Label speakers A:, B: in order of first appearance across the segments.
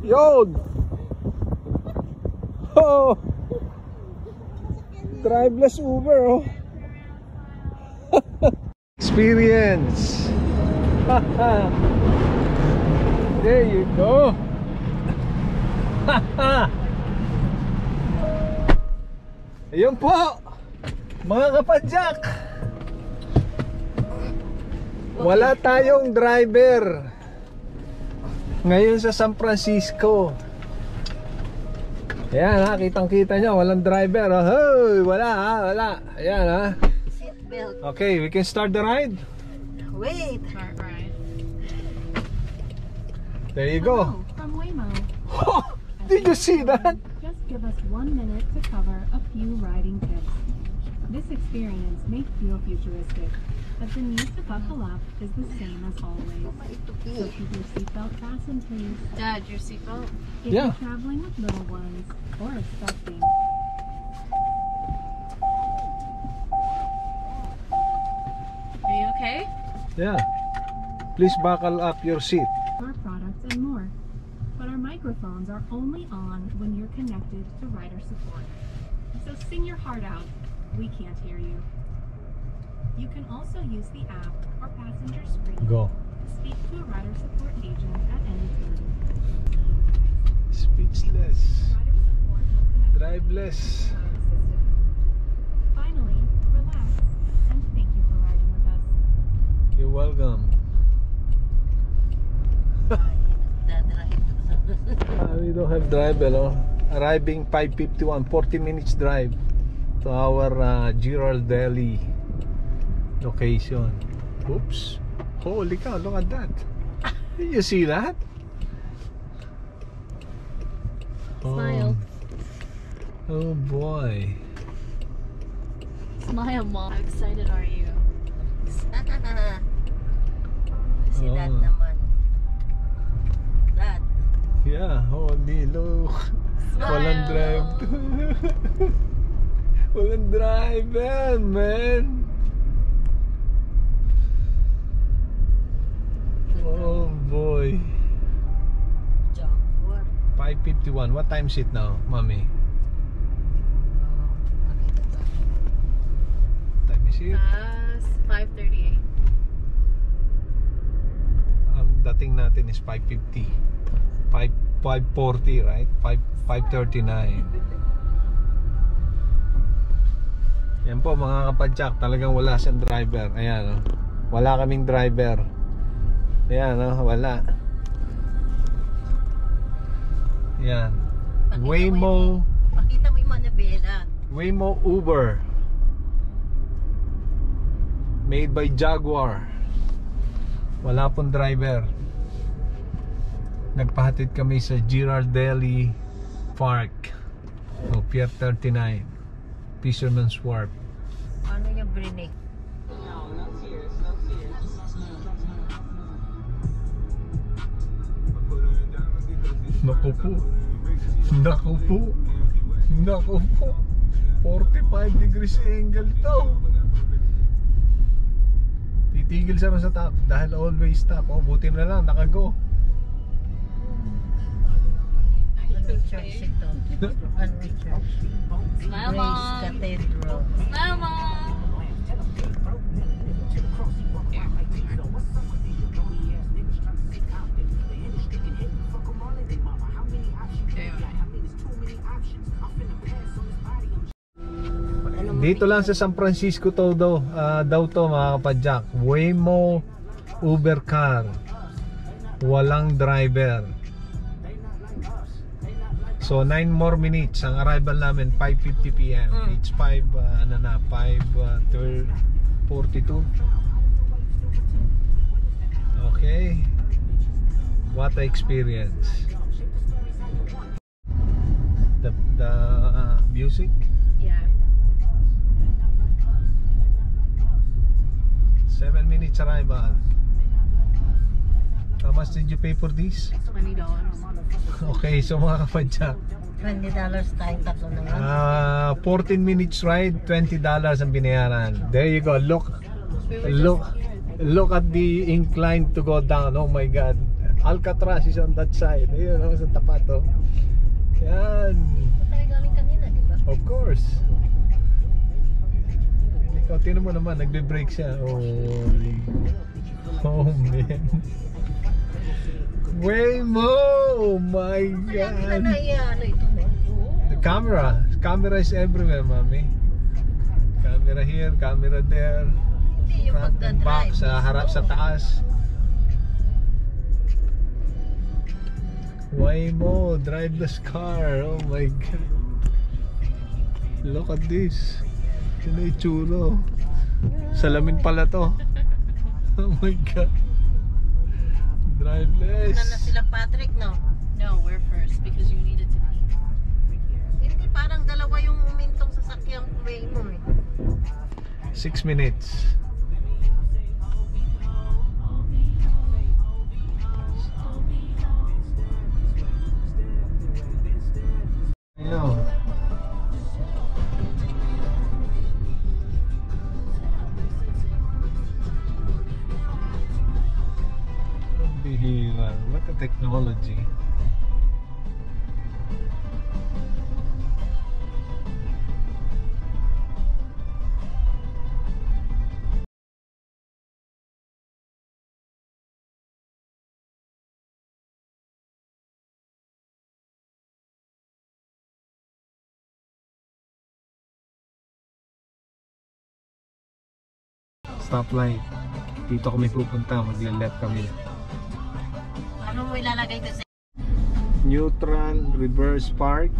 A: Yun! Oh! Driveless Uber, oh! Experience! There you go! Ayun po! Mga kapadyak! Wala tayong driver ngayon sa San Francisco. Ayan ha, kitang-kita nyo, walang driver. Hey, wala ha, wala. Ayan ha.
B: Seatbelt.
A: Okay, we can start the ride.
B: Wait.
C: Start ride.
A: There you go.
C: From Waymo.
A: Did you see that?
C: Just give us 1 minute to cover a few riding tips. This experience may feel futuristic, but the need to buckle up is the same as always. So keep your seatbelt fastened, please.
B: Dad, your seatbelt?
C: If
A: Yeah.
C: you're traveling with little ones or expecting.
B: Are you okay?
A: Yeah. Please buckle up your seat.
C: Our products and more. But our microphones are only on when you're connected to rider support. So sing your heart out. We can't hear you. You can also use the app or passenger screen
A: Go.
C: to speak to a rider support agent at any time.
A: Speechless.
C: Rider support will connect
A: Driveless.
C: you to our assistant. Finally, relax and thank you for riding with us.
A: You're welcome. We don't have driver, no? Arriving 5:51, 40 minutes drive to our Girardelli location. Oops. Holy cow, look at that. Did you see that?
B: Smile.
A: Oh boy.
B: Smile, Mom. How excited are you? See that
A: Oh.
B: naman. That.
A: Yeah, holy look. Walang drive. Walang driver, man. Oh boy.
B: Jaguar.
A: 5:51. What time is it now, mommy? Time is it?
B: 5:38.
A: Ang dating natin is 5:50. 5:40, right? 5:39. Yan po mga kapadyak, talagang wala siyang driver. Ayan, oh. Wala kaming driver. Ayan, oh, wala. Yan. Waymo.
B: Pakita mo yung manabela.
A: Waymo Uber. Made by Jaguar. Wala pong driver. Nagpahatid kami sa Girardelli Park. O Pier 39. Fisherman's Wharf.
B: Ano yung brinig?
A: Naku po. Naku po. Naku po. 45 degrees angle to. Titigil siya sa top dahil always stop. Oh, buti na lang nakago.
B: Anong church ito? Anong church?
C: Smile,
B: Grace
C: Mom.
B: Cathedral.
C: Smile, Mom.
A: Dito lang sa San Francisco to daw to mga kapadyak. Waymo Uber car. Walang driver. So 9 more minutes ang arrival namin 5:50 PM. It's 5:42. Okay. What a experience. The music.
C: Yeah.
A: 7 minutes arrival. How much did you pay for this?
C: $20.
A: Okay, so mga kapadyak,
B: $20 tayong tatlo naman.
A: 14 minutes ride, $20 ang binayaran. There you go. Look at the incline to go down. Oh my God. Alcatraz is on that side. Ayun, sa tapat, oh. Yan.
B: Tayo galing kanina, di ba?
A: Of course. Ikaw, tingnan mo naman, nagbe-break siya. Oh man. Waymo! Oh my
B: Kaya nila
A: God!
B: na ano ito, no?
A: The camera. Camera is everywhere, mami. Camera here, camera there.
B: Hindi yung
A: Front and back,
B: pagdadrive.
A: sa harap, sa taas. Waymo, driveless car. Oh my God. Look at this. Ito na itsuro. Salamin pala to. Oh my God. Driveless.
B: Una na sila Patrick, no?
C: No, we're first because you needed to pee.
B: Hindi, parang dalawa yung umintong sasakyang way mo eh.
A: 6 minutes. Ayun. Ang bihira. What a technology. Stoplight. Dito kami pupunta, magle-left kami.
B: Ano mo ilalagay kasi?
A: Neutral, reverse park,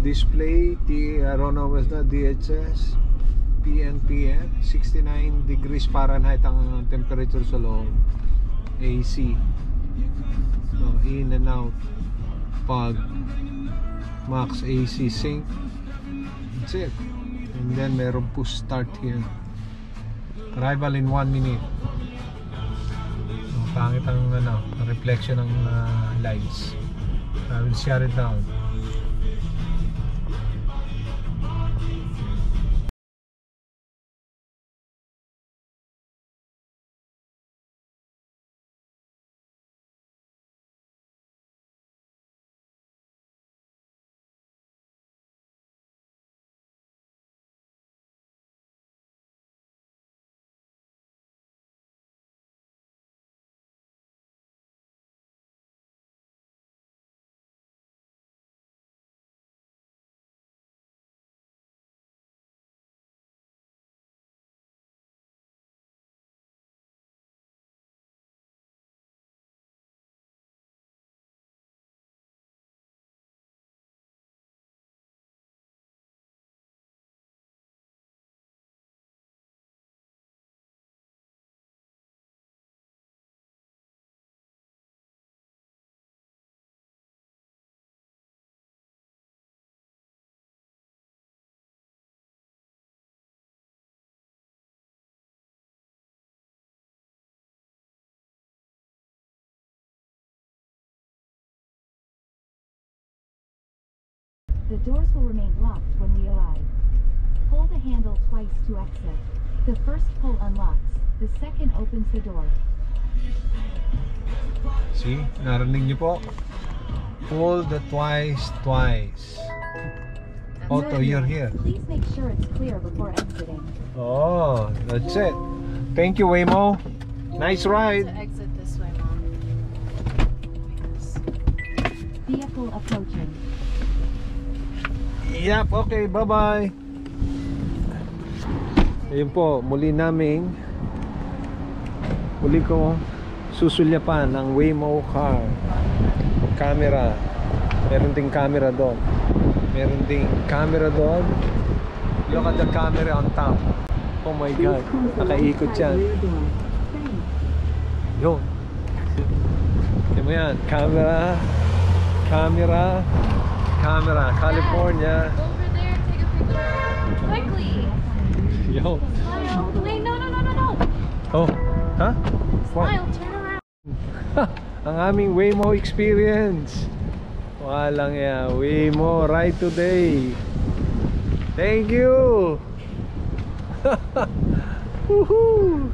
A: display, DHS, PNPN, 69 degrees Fahrenheit ang temperature sa loob. AC. So, in and out. Pag max AC sync. That's it. And then meron push start here. Arrival in 1 minute. Ang pangit ang reflection ng lights. I will shut it down.
D: The doors will remain locked when we arrive. Pull the handle twice to exit. The first pull unlocks, the second opens the door.
A: See? Narinig niyo po? Pull the twice. Otto, you're here.
D: Please make sure it's clear before exiting.
A: Oh, that's it. Thank you, Waymo. Nice ride.
C: Exit this way, Mom.
D: Vehicle approaching.
A: Yep, okay, bye-bye. Ayun po, muli ko susulyapan ang Waymo car. Camera. Meron ding camera doon. Look at the camera on top. Oh my God, nakaikot yan. Yun. Tignan mo yan, camera, California.
C: Over there, take a picture. Quickly.
A: Yo.
C: Smile. Wait, no.
A: Oh, ha? What?
C: Smile, turn around.
A: Ang aming Waymo experience. Walang yan. Waymo ride today. Thank you. Woohoo.